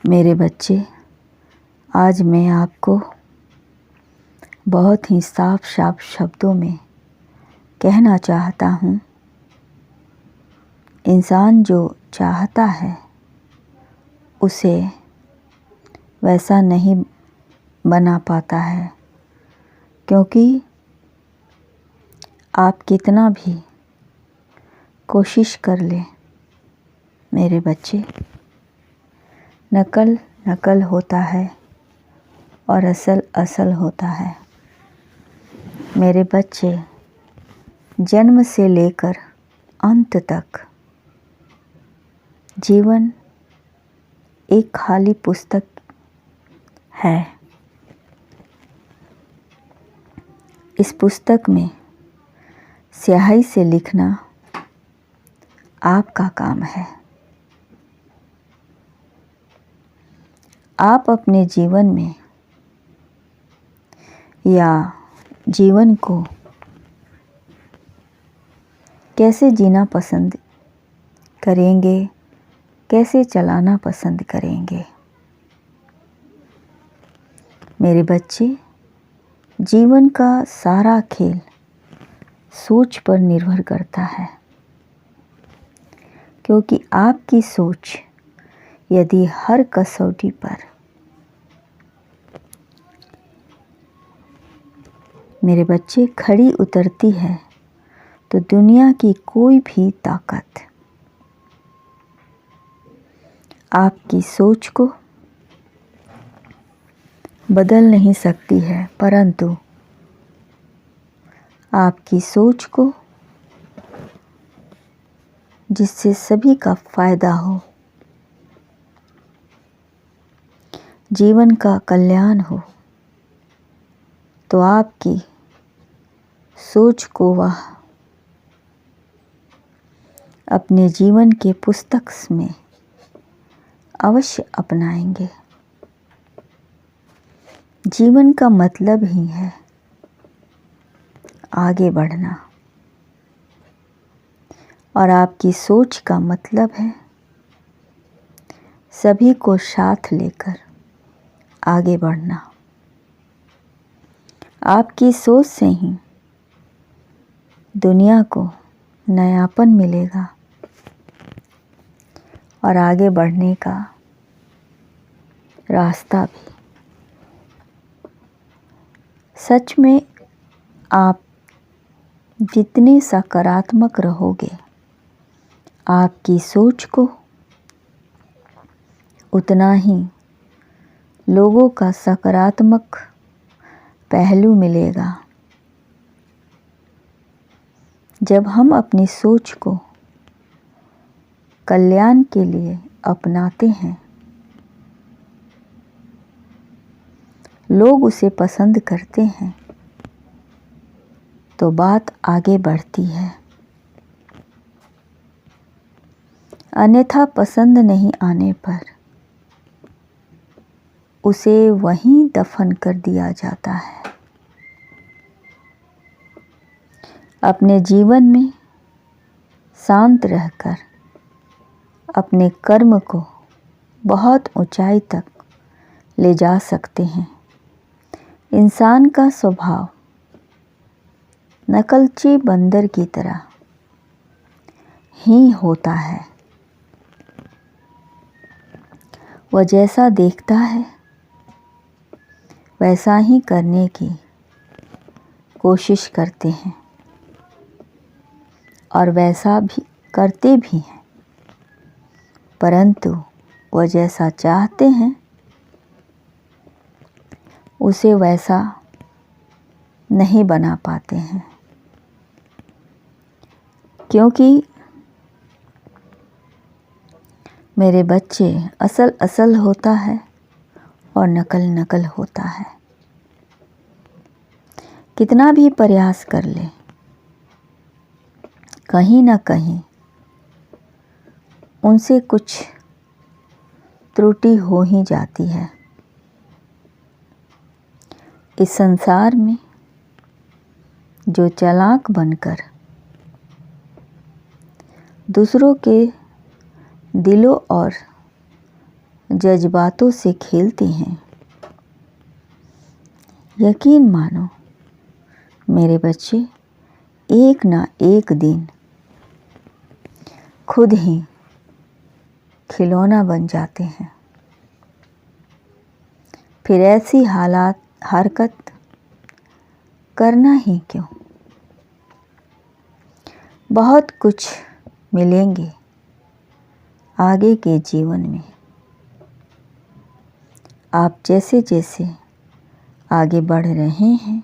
मेरे बच्चे, आज मैं आपको बहुत ही साफ शब्दों में कहना चाहता हूँ। इंसान जो चाहता है उसे वैसा नहीं बना पाता है, क्योंकि आप कितना भी कोशिश कर ले मेरे बच्चे, नकल नकल होता है और असल असल होता है। मेरे बच्चे, जन्म से लेकर अंत तक जीवन एक खाली पुस्तक है। इस पुस्तक में स्याही से लिखना आपका काम है। आप अपने जीवन में या जीवन को कैसे जीना पसंद करेंगे, कैसे चलाना पसंद करेंगे। मेरे बच्चे, जीवन का सारा खेल सोच पर निर्भर करता है, क्योंकि आपकी सोच यदि हर कसौटी पर मेरे बच्चे खड़ी उतरती है तो दुनिया की कोई भी ताकत आपकी सोच को बदल नहीं सकती है, परंतु आपकी सोच को जिससे सभी का फायदा हो, जीवन का कल्याण हो, तो आपकी सोच को वह अपने जीवन के पुस्तक में अवश्य अपनाएंगे। जीवन का मतलब ही है आगे बढ़ना, और आपकी सोच का मतलब है सभी को साथ लेकर आगे बढ़ना। आपकी सोच से ही दुनिया को नयापन मिलेगा और आगे बढ़ने का रास्ता भी। सच में आप जितने सकारात्मक रहोगे, आपकी सोच को उतना ही लोगों का सकारात्मक पहलू मिलेगा। जब हम अपनी सोच को कल्याण के लिए अपनाते हैं, लोग उसे पसंद करते हैं, तो बात आगे बढ़ती है। अन्यथा पसंद नहीं आने पर उसे वहीं दफन कर दिया जाता है। अपने जीवन में शांत रहकर अपने कर्म को बहुत ऊंचाई तक ले जा सकते हैं। इंसान का स्वभाव नकलची बंदर की तरह ही होता है। वह जैसा देखता है वैसा ही करने की कोशिश करते हैं और वैसा भी करते भी हैं, परंतु वह जैसा चाहते हैं उसे वैसा नहीं बना पाते हैं, क्योंकि मेरे बच्चे, असल असल होता है और नकल नकल होता है। कितना भी प्रयास कर ले, कहीं ना कहीं उनसे कुछ त्रुटि हो ही जाती है। इस संसार में जो चालाक बनकर दूसरों के दिलों और जज्बातों से खेलते हैं। यकीन मानो मेरे बच्चे, एक ना एक दिन खुद ही खिलौना बन जाते हैं। फिर ऐसी हरकत करना ही क्यों। बहुत कुछ मिलेंगे आगे के जीवन में। आप जैसे जैसे आगे बढ़ रहे हैं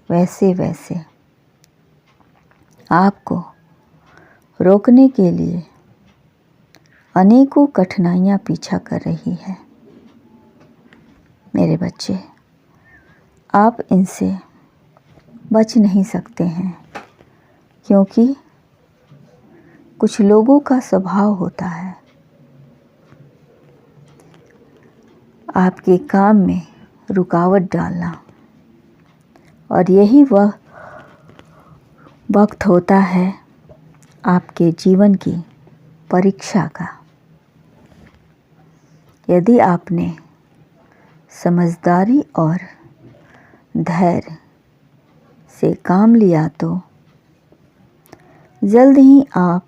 वैसे वैसे आपको रोकने के लिए अनेकों कठिनाइयाँ पीछा कर रही है। मेरे बच्चे, आप इनसे बच नहीं सकते हैं, क्योंकि कुछ लोगों का स्वभाव होता है आपके काम में रुकावट डालना, और यही वह वक्त होता है आपके जीवन की परीक्षा का। यदि आपने समझदारी और धैर्य से काम लिया तो जल्द ही आप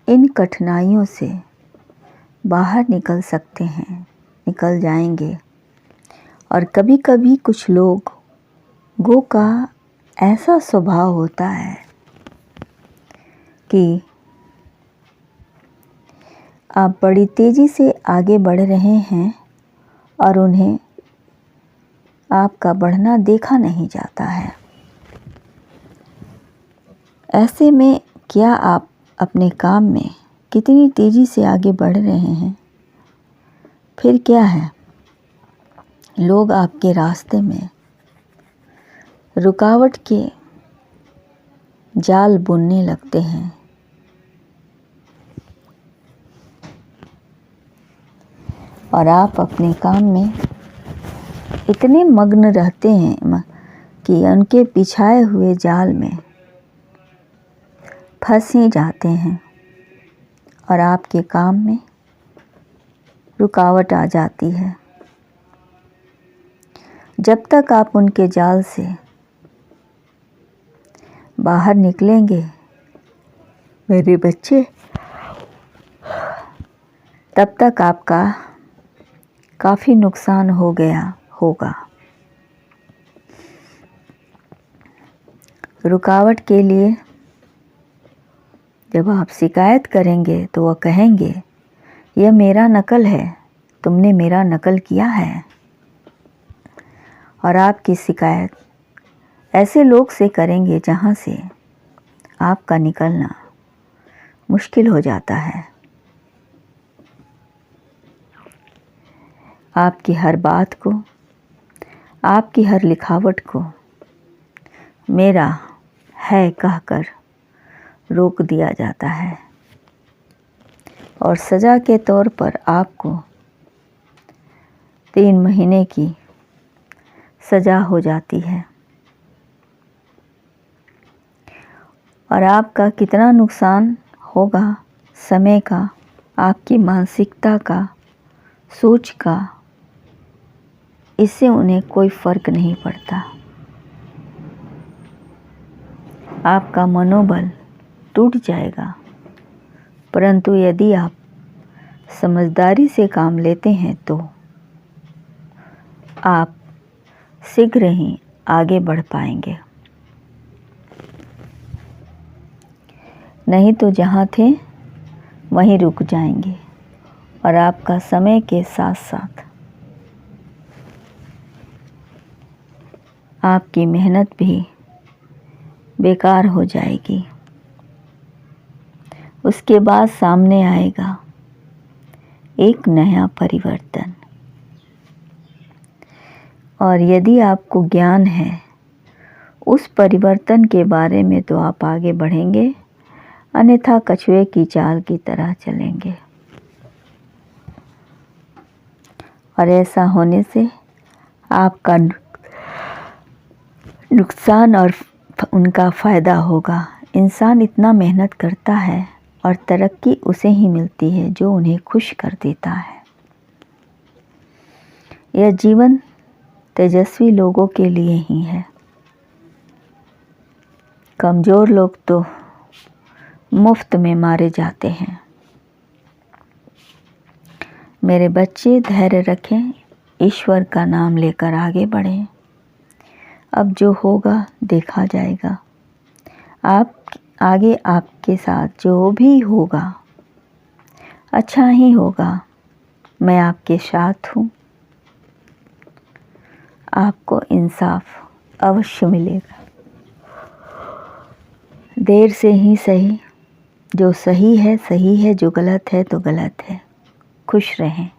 इन कठिनाइयों से बाहर निकल सकते हैं, निकल जाएंगे। और कभी कभी कुछ लोगों का ऐसा स्वभाव होता है कि आप बड़ी तेज़ी से आगे बढ़ रहे हैं और उन्हें आपका बढ़ना देखा नहीं जाता है। ऐसे में क्या आप अपने काम में कितनी तेज़ी से आगे बढ़ रहे हैं, फिर क्या है, लोग आपके रास्ते में रुकावट के जाल बुनने लगते हैं। और आप अपने काम में इतने मग्न रहते हैं कि उनके बिछाए हुए जाल में फंस ही जाते हैं और आपके काम में रुकावट आ जाती है। जब तक आप उनके जाल से बाहर निकलेंगे मेरे बच्चे, तब तक आपका काफ़ी नुकसान हो गया होगा। रुकावट के लिए जब आप शिकायत करेंगे तो वह कहेंगे, यह मेरा नकल है, तुमने मेरा नकल किया है। और आपकी शिकायत ऐसे लोग से करेंगे जहाँ से आपका निकलना मुश्किल हो जाता है। आपकी हर बात को, आपकी हर लिखावट को मेरा है कहकर रोक दिया जाता है और सज़ा के तौर पर आपको 3 महीने की सज़ा हो जाती है। और आपका कितना नुकसान होगा, समय का, आपकी मानसिकता का, सोच का, इससे उन्हें कोई फ़र्क नहीं पड़ता। आपका मनोबल टूट जाएगा। परंतु यदि आप समझदारी से काम लेते हैं तो आप शीघ्र ही आगे बढ़ पाएंगे। नहीं तो जहाँ थे वहीं रुक जाएंगे और आपका समय के साथ साथ आपकी मेहनत भी बेकार हो जाएगी। उसके बाद सामने आएगा एक नया परिवर्तन। और यदि आपको ज्ञान है उस परिवर्तन के बारे में तो आप आगे बढ़ेंगे, अन्यथा कछुए की चाल की तरह चलेंगे। और ऐसा होने से आपका नुकसान और उनका फ़ायदा होगा। इंसान इतना मेहनत करता है और तरक्की उसे ही मिलती है जो उन्हें खुश कर देता है। यह जीवन तेजस्वी लोगों के लिए ही है। कमज़ोर लोग तो मुफ्त में मारे जाते हैं। मेरे बच्चे धैर्य रखें, ईश्वर का नाम लेकर आगे बढ़ें। अब जो होगा देखा जाएगा। आगे आपके साथ जो भी होगा अच्छा ही होगा। मैं आपके साथ हूँ। आपको इंसाफ अवश्य मिलेगा। देर से ही सही, जो सही है, जो गलत है तो गलत है। खुश रहें।